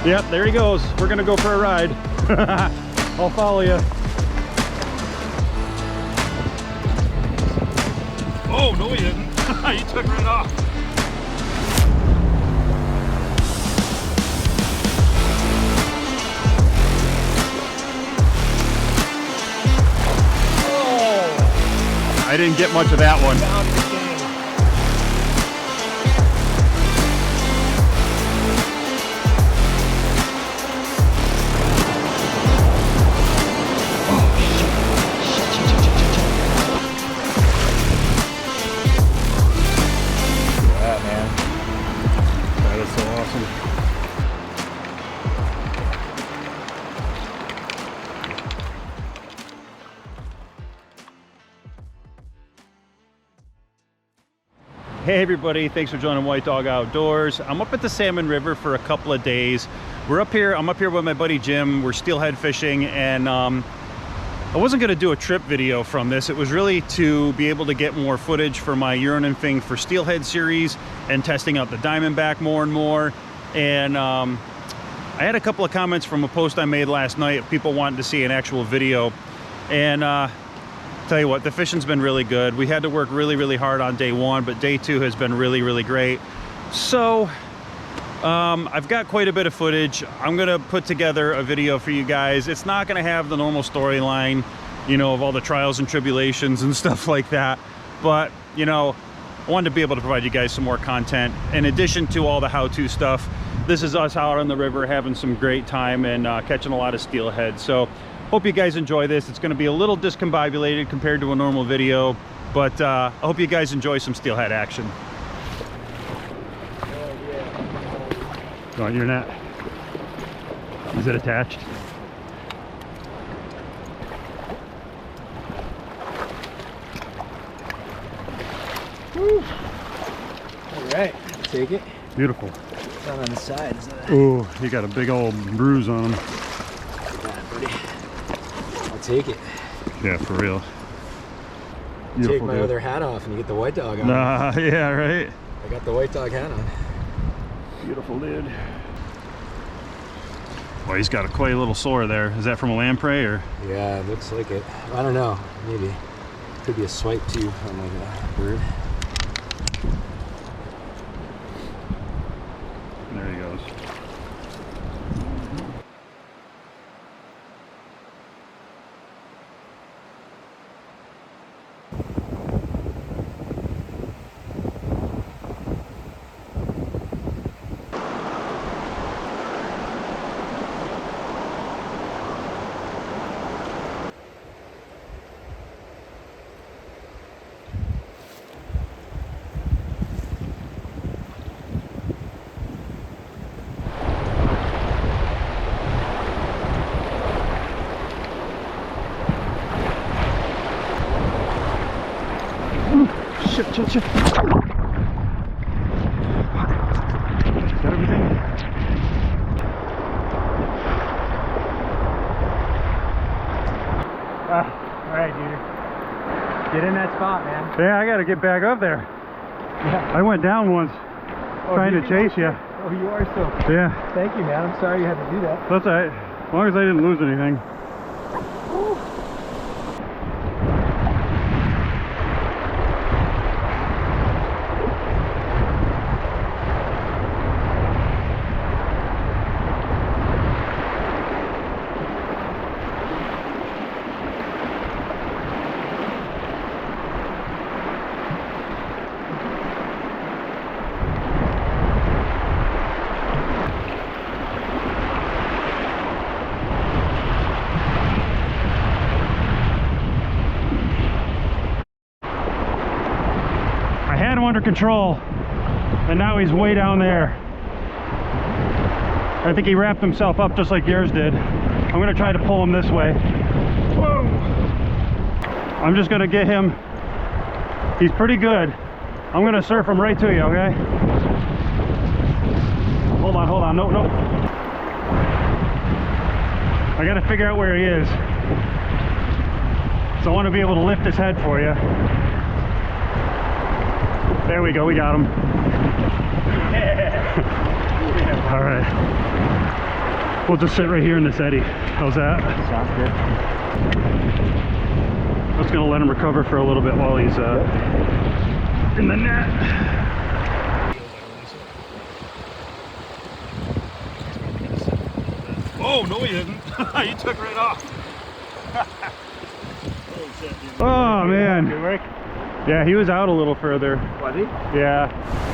Yep, there he goes. We're gonna go for a ride. I'll follow you. Oh, no he didn't. He took right off. Oh! I didn't get much of that one. Hey everybody, thanks for joining White Dog Outdoors. I'm up at the Salmon River for a couple of days. I'm up here with my buddy Jim. We're steelhead fishing, and I wasn't going to do a trip video from this. It was really to be able to get more footage for my Nymphing for Steelhead series and testing out the Diamondback more and more. And I had a couple of comments from a post I made last night of people wanting to see an actual video. And tell you what, the fishing's been really good. We had to work really hard on day one, but day two has been really great. So I've got quite a bit of footage. I'm gonna put together a video for you guys. It's not gonna have the normal storyline, you know, of all the trials and tribulations and stuff like that, but you know, I wanted to be able to provide you guys some more content in addition to all the how-to stuff. This is us out on the river having some great time and catching a lot of steelhead. So hope you guys enjoy this. It's going to be a little discombobulated compared to a normal video, but I hope you guys enjoy some steelhead action. Go on your net. Is it attached? Woo. All right, take it. Beautiful. It's not on the side, isn't it? Oh, you got a big old bruise on him. Take it. Yeah, for real. Beautiful, take my dude. Other hat off and you get the white dog on. Nah, yeah, right. I got the white dog hat on. Beautiful, dude. Well, he's got a quite a little sore there. Is that from a lamprey or? Yeah, it looks like it. I don't know. Maybe. Could be a swipe too from like a bird. There he goes. Shit. Got everything? Alright, dude. Get in that spot, man. Yeah, I gotta get back up there. Yeah. I went down once trying to chase you. Oh, you are so. Yeah. Thank you, man. I'm sorry you had to do that. That's alright. As long as I didn't lose anything. Woo. Under control, and now he's way down there. I think he wrapped himself up just like yours did. I'm gonna try to pull him this way. Whoa! I'm just gonna get him. He's pretty good. I'm gonna surf him right to you, okay? Hold on, no. I gotta figure out where he is. So I want to be able to lift his head for you. There we go, we got him. Yeah. All right. We'll just sit right here in this eddy. How's that? Sounds good. I'm just gonna let him recover for a little bit while he's in the net. Oh, no he didn't. He took right off. Oh man. Good work. Yeah, he was out a little further. Was he? Yeah.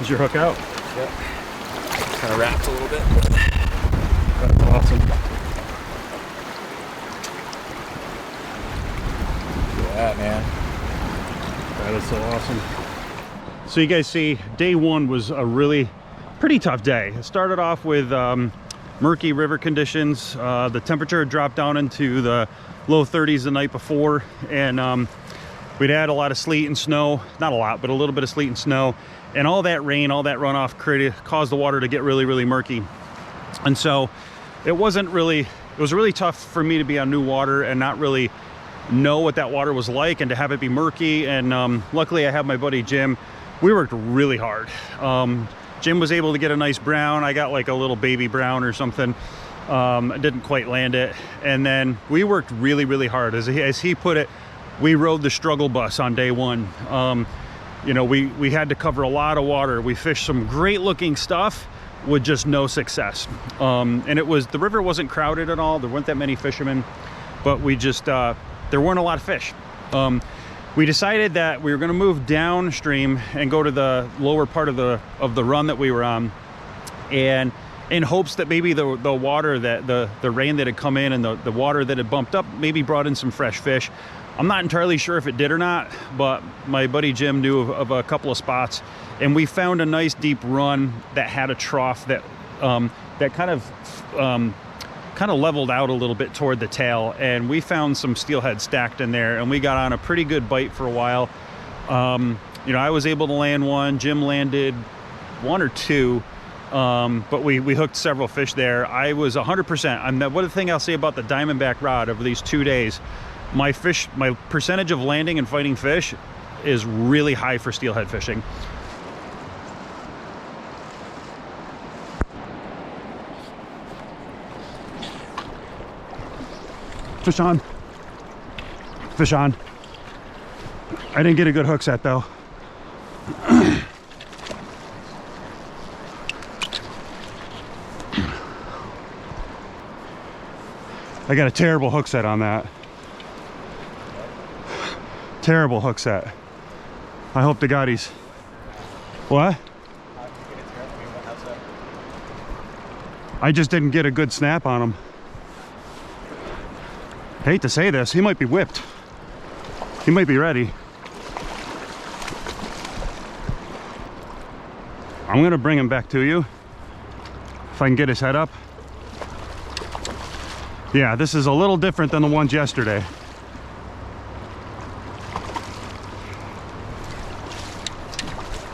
Is your hook out? Yep. Kind of wrapped a little bit. That's awesome. Look at that, man. That is so awesome. So you guys see, day one was a really pretty tough day. It started off with murky river conditions. The temperature had dropped down into the low 30s the night before, and we'd had a lot of sleet and snow. Not a lot, but a little bit of sleet and snow. And all that rain, all that runoff caused the water to get really, really murky. And so it was really tough for me to be on new water and not really know what that water was like, and to have it be murky. And luckily I have my buddy Jim. We worked really hard. Jim was able to get a nice brown. I got like a little baby brown or something. I didn't quite land it. And then we worked really, really hard. As he put it, we rode the struggle bus on day one. You know, we had to cover a lot of water. We fished some great looking stuff with just no success. And the river wasn't crowded at all. There weren't that many fishermen, but we just, there weren't a lot of fish. We decided that we were gonna move downstream and go to the lower part of the run that we were on, and in hopes that maybe the water, that the rain that had come in and the water that had bumped up maybe brought in some fresh fish. I'm not entirely sure if it did or not, but my buddy Jim knew of a couple of spots, and we found a nice deep run that had a trough that that kind of leveled out a little bit toward the tail, and we found some steelhead stacked in there, and we got on a pretty good bite for a while. You know, I was able to land one. Jim landed one or two, but we hooked several fish there. I was 100%. One thing I'll say about the Diamondback rod over these 2 days, my percentage of landing and fighting fish is really high for steelhead fishing. Fish on. Fish on. I didn't get a good hook set though. I got a terrible hook set on that. Terrible hook set. I hope to God he's... What? I just didn't get a good snap on him. Hate to say this, he might be whipped. He might be ready. I'm gonna bring him back to you if I can get his head up. Yeah, this is a little different than the ones yesterday.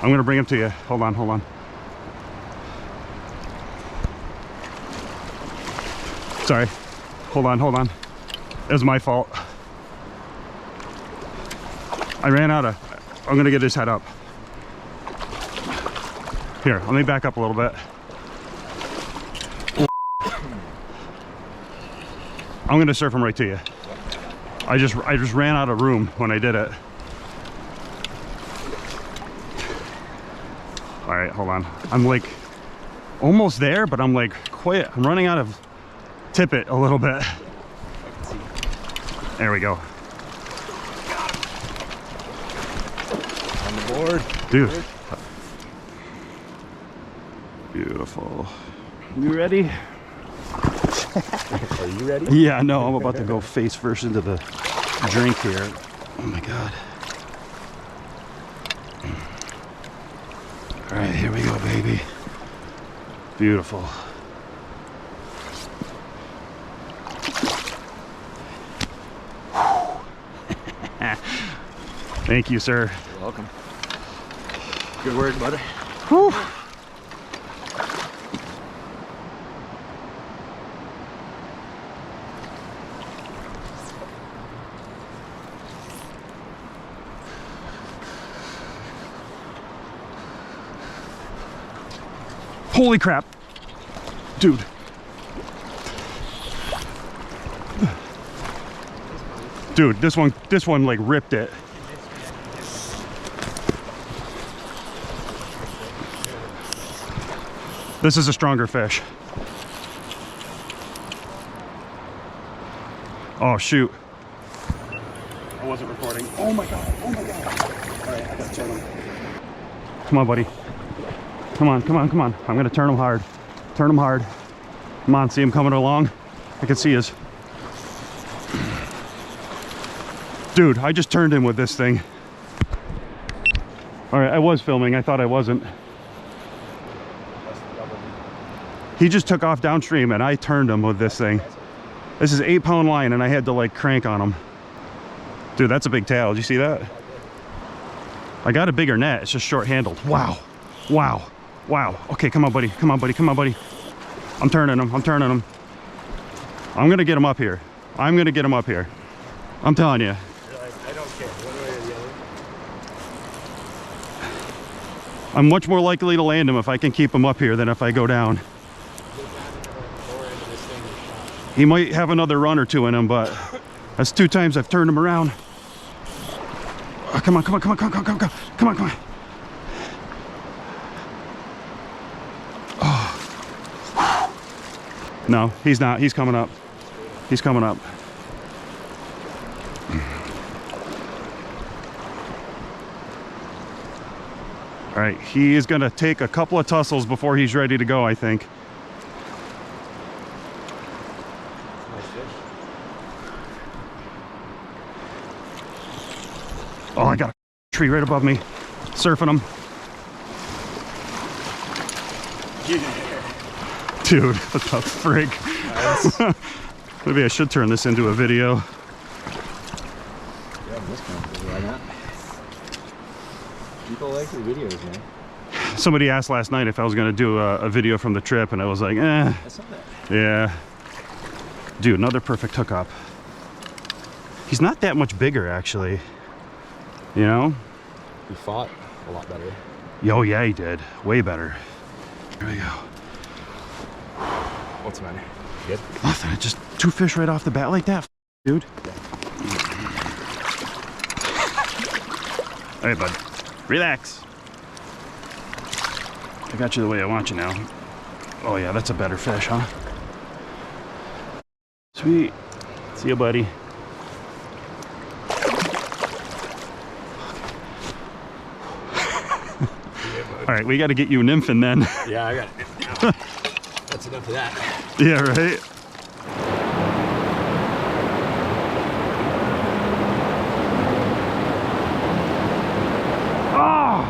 I'm gonna bring him to you. Hold on, hold on. Sorry. Hold on, hold on. It was my fault. I ran out of... I'm gonna get his head up. Here, let me back up a little bit. I'm gonna surf him right to you. I just ran out of room when I did it. All right, hold on. I'm like almost there, but I'm like I'm running out of tippet a little bit. There we go. On the board. Dude. Beautiful. You ready? Are you ready? Yeah, no, I'm about to go face first into the drink here. Oh my God. All right, here we go, baby. Beautiful. Thank you, sir. You're welcome. Good work, buddy. Whew. Holy crap, dude. Dude, this one like ripped it. This is a stronger fish. Oh shoot. I wasn't recording. Oh my god, oh my god. All right, I gotta turn him. Come on, buddy. Come on, come on, come on. I'm gonna turn him hard. Turn him hard. Come on, see him coming along? I can see his. Dude, I just turned him with this thing. All right, I was filming. I thought I wasn't. He just took off downstream and I turned him with this thing. This is 8-pound line and I had to like crank on him. Dude, that's a big tail. Did you see that? I got a bigger net. It's just short handled. Wow. Wow. Wow. Okay, come on, buddy. Come on, buddy. Come on, buddy. I'm turning him. I'm turning him. I'm going to get him up here. I'm going to get him up here. I'm telling you. I don't care. One way or the other. I'm much more likely to land him if I can keep him up here than if I go down. He might have another run or two in him, but that's 2 times I've turned him around. Oh, come on, come on, come on, come on, come on, come on, come on, come on. Oh. No, he's not. He's coming up. He's coming up. All right, he is gonna take a couple of tussles before he's ready to go, I think. Oh, I got a tree right above me. Surfing him. Yeah. Dude, what the frig? Nice. Maybe I should turn this into a video. Yeah, this kind of thing, why not? People like your videos, man. Somebody asked last night if I was going to do a video from the trip, and I was like, eh. That's not bad. Yeah. Dude, another perfect hookup. He's not that much bigger, actually. You know? He fought a lot better. Oh, yeah, he did. Way better. Here we go. What's the matter? Good? Nothing. Just 2 fish right off the bat like that, dude. Yeah. All right, bud. Relax. I got you the way I want you now. Oh, yeah, that's a better fish, huh? Sweet. See you, buddy. All right, we got to get you nymphing then. Yeah, I got it. That's enough of that. Yeah, right? Ah!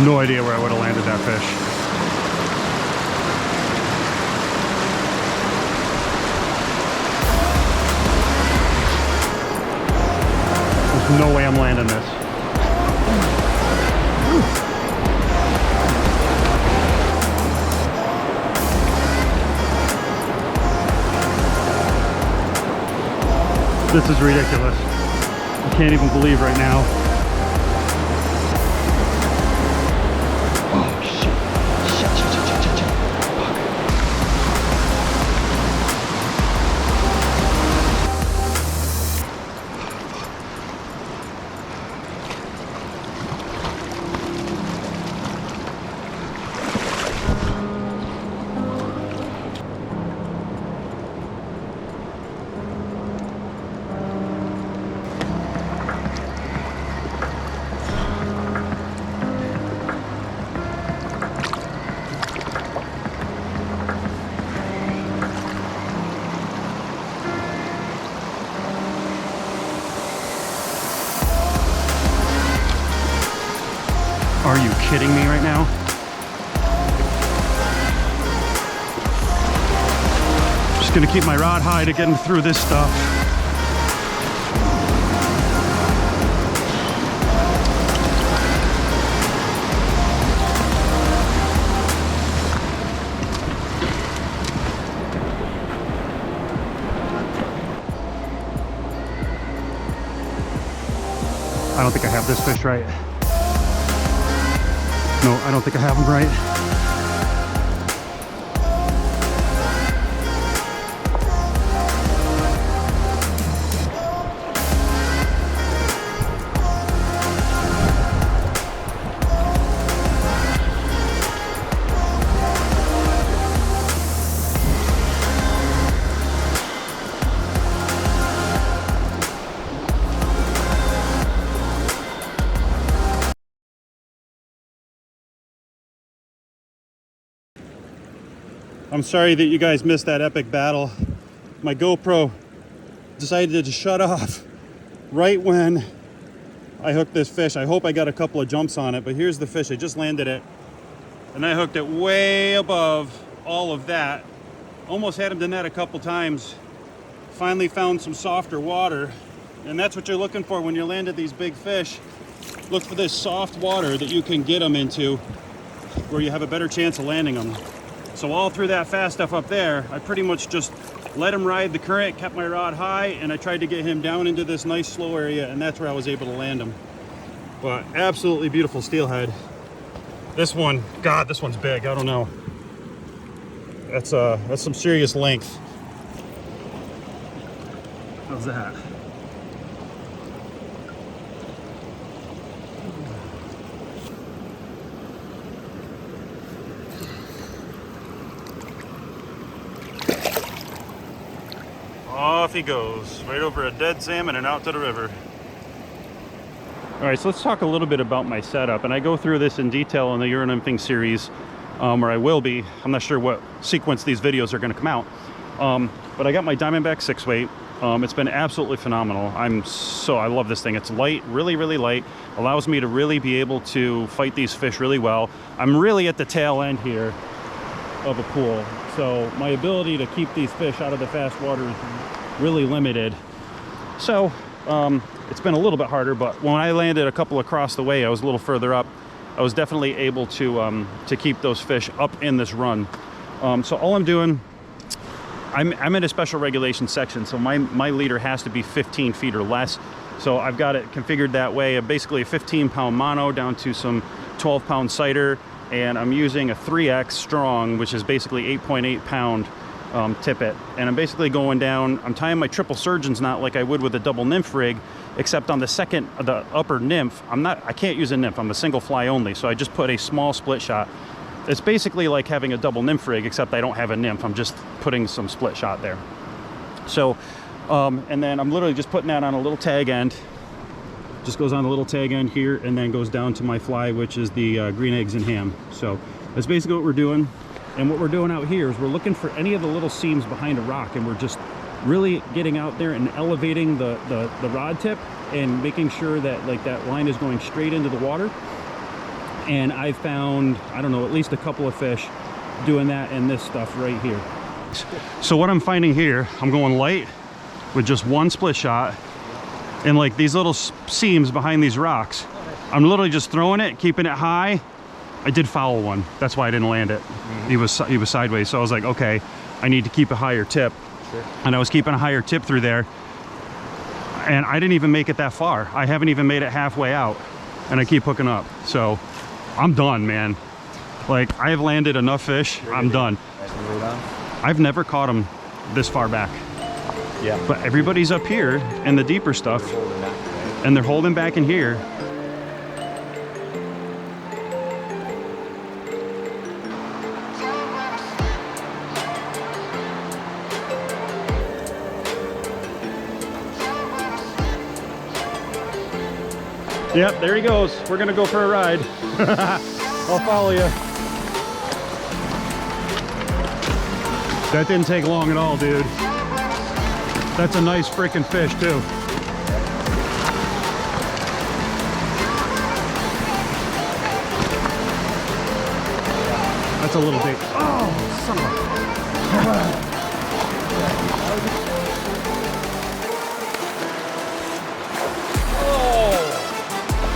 No idea where I would have landed that fish. No way I'm landing this. This is ridiculous. I can't even believe right now. Oh shit. Shit. Are you kidding me right now? gonna keep my rod high to get him through this stuff. I don't think I have this fish right. No, I don't think I have him right. I'm sorry that you guys missed that epic battle. My GoPro decided to shut off right when I hooked this fish. I hope I got a couple of jumps on it, but here's the fish. I just landed it, and I hooked it way above all of that. Almost had him to net a couple times. Finally found some softer water, and that's what you're looking for when you land at these big fish. Look for this soft water that you can get them into where you have a better chance of landing them. So all through that fast stuff up there, I pretty much just let him ride the current, kept my rod high, and I tried to get him down into this nice slow area, and that's where I was able to land him. But absolutely beautiful steelhead. This one, God, this one's big. I don't know. That's some serious length. How's that? Off he goes, right over a dead salmon and out to the river. All right, so let's talk a little bit about my setup. And I go through this in detail in the Euro Nymphing series, or I will be. I'm not sure what sequence these videos are gonna come out. But I got my Diamondback 6-weight. It's been absolutely phenomenal. I love this thing. It's light, really, really light. Allows me to really be able to fight these fish really well. I'm really at the tail end here of a pool. So my ability to keep these fish out of the fast water is really limited. So it's been a little bit harder, but when I landed a couple across the way, I was a little further up. I was definitely able to keep those fish up in this run. So all I'm doing, I'm in a special regulation section, so my leader has to be 15 feet or less. So I've got it configured that way. Basically a 15-pound mono down to some 12-pound cider, and I'm using a 3X strong, which is basically 8.8 pound tippet. And I'm basically going down, I'm tying my triple surgeon's knot like I would with a double nymph rig, except on the upper nymph, I can't use a nymph, I'm a single fly only, so I just put a small split shot. It's basically like having a double nymph rig, except I don't have a nymph, I'm just putting some split shot there. So, and then I'm literally just putting that on a little tag end. Just goes on a little tag end here and then goes down to my fly, which is the green eggs and ham. So that's basically what we're doing. And what we're doing out here is we're looking for any of the little seams behind a rock, and we're just really getting out there and elevating the rod tip and making sure that like that line is going straight into the water. And I found, I don't know, at least a couple of fish doing that in this stuff right here. So what I'm finding here, I'm going light with just one split shot. And like these little seams behind these rocks, I'm literally just throwing it, keeping it high. I did foul one. That's why I didn't land it. Mm-hmm. He was sideways. So I was like, okay, I need to keep a higher tip. Sure. And I was keeping a higher tip through there. And I didn't even make it that far. I haven't even made it halfway out. And I keep hooking up. So I'm done, man. Like, I have landed enough fish. I'm done. I've never caught them this far back. Yeah. But everybody's up here in the deeper stuff, and they're holding back in here. Yep, there he goes. We're gonna go for a ride. I'll follow you. That didn't take long at all, dude. That's a nice freaking fish too. That's a little big. Oh, son of a.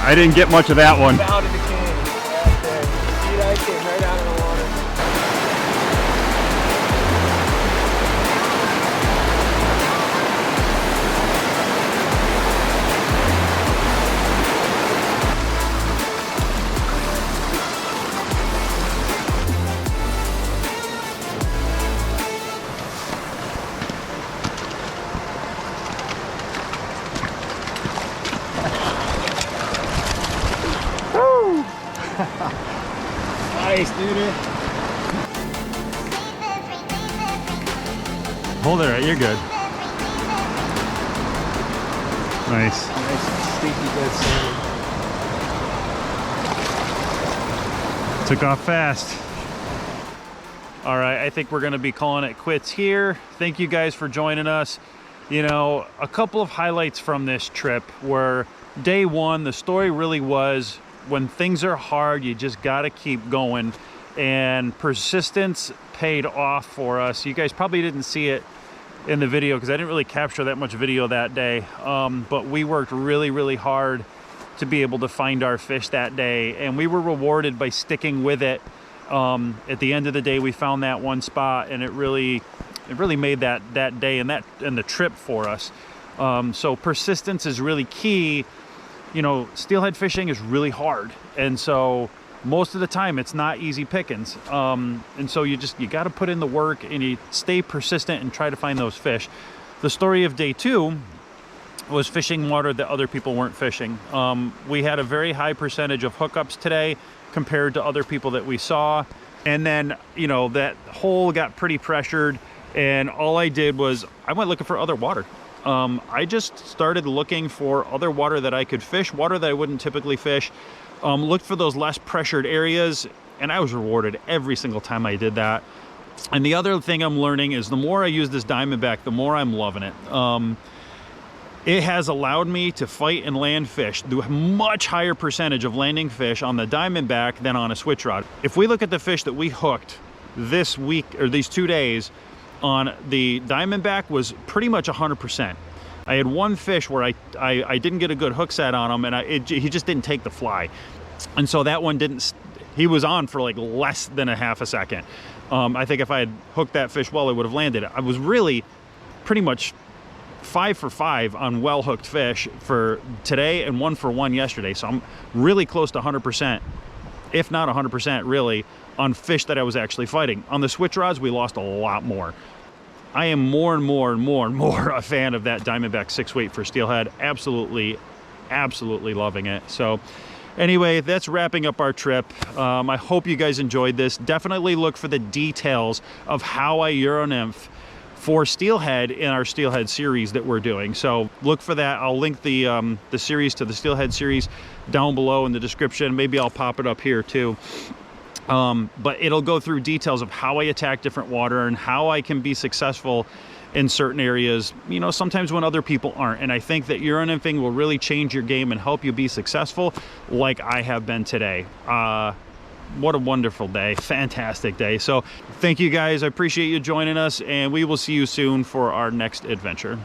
I didn't get much of that one. Out of the can. Right there. See that? Came right out of the water. Nice, dude. Hold it right, you're good. Nice. Nice stinky good salmon. Took off fast. All right, I think we're gonna be calling it quits here. Thank you guys for joining us. You know, a couple of highlights from this trip were day one, the story really was when things are hard, you just gotta keep going, and persistence paid off for us. You guys probably didn't see it in the video because I didn't really capture that much video that day, but we worked really hard to be able to find our fish that day, and we were rewarded by sticking with it. At the end of the day, we found that one spot, and it really made that day and the trip for us. So persistence is really key. You know, steelhead fishing is really hard, and so most of the time it's not easy pickings, and so you got to put in the work and you stay persistent and try to find those fish. The story of day two was fishing water that other people weren't fishing. We had a very high percentage of hookups today compared to other people that we saw, and then, you know, that hole got pretty pressured, and all I did was I went looking for other water. I just started looking for other water that I could fish, water that I wouldn't typically fish, looked for those less pressured areas, and I was rewarded every single time I did that. And the other thing I'm learning is the more I use this Diamondback, the more I'm loving it. It has allowed me to fight and land fish, do a much higher percentage of landing fish on the Diamondback than on a switch rod. If we look at the fish that we hooked this week, or these 2 days, on the Diamondback was pretty much 100%. I had one fish where I didn't get a good hook set on him, and he just didn't take the fly. And so that one he was on for like less than a half a second. I think if I had hooked that fish well, it would have landed. I was really pretty much 5 for 5 on well hooked fish for today and 1 for 1 yesterday. So I'm really close to 100%, if not 100% really, on fish that I was actually fighting. On the switch rods, we lost a lot more. I am more and more a fan of that Diamondback 6-weight for steelhead. Absolutely loving it. So anyway, that's wrapping up our trip. I hope you guys enjoyed this. Definitely look for the details of how I Euro-nymph for steelhead in our steelhead series that we're doing. So look for that. I'll link the series to the steelhead series down below in the description. Maybe I'll pop it up here too. But it'll go through details of how I attack different water and how I can be successful in certain areas, you know, sometimes when other people aren't. And I think that Euro-nymphing will really change your game and help you be successful like I have been today. What a wonderful day. Fantastic day. So thank you guys. I appreciate you joining us, and we will see you soon for our next adventure.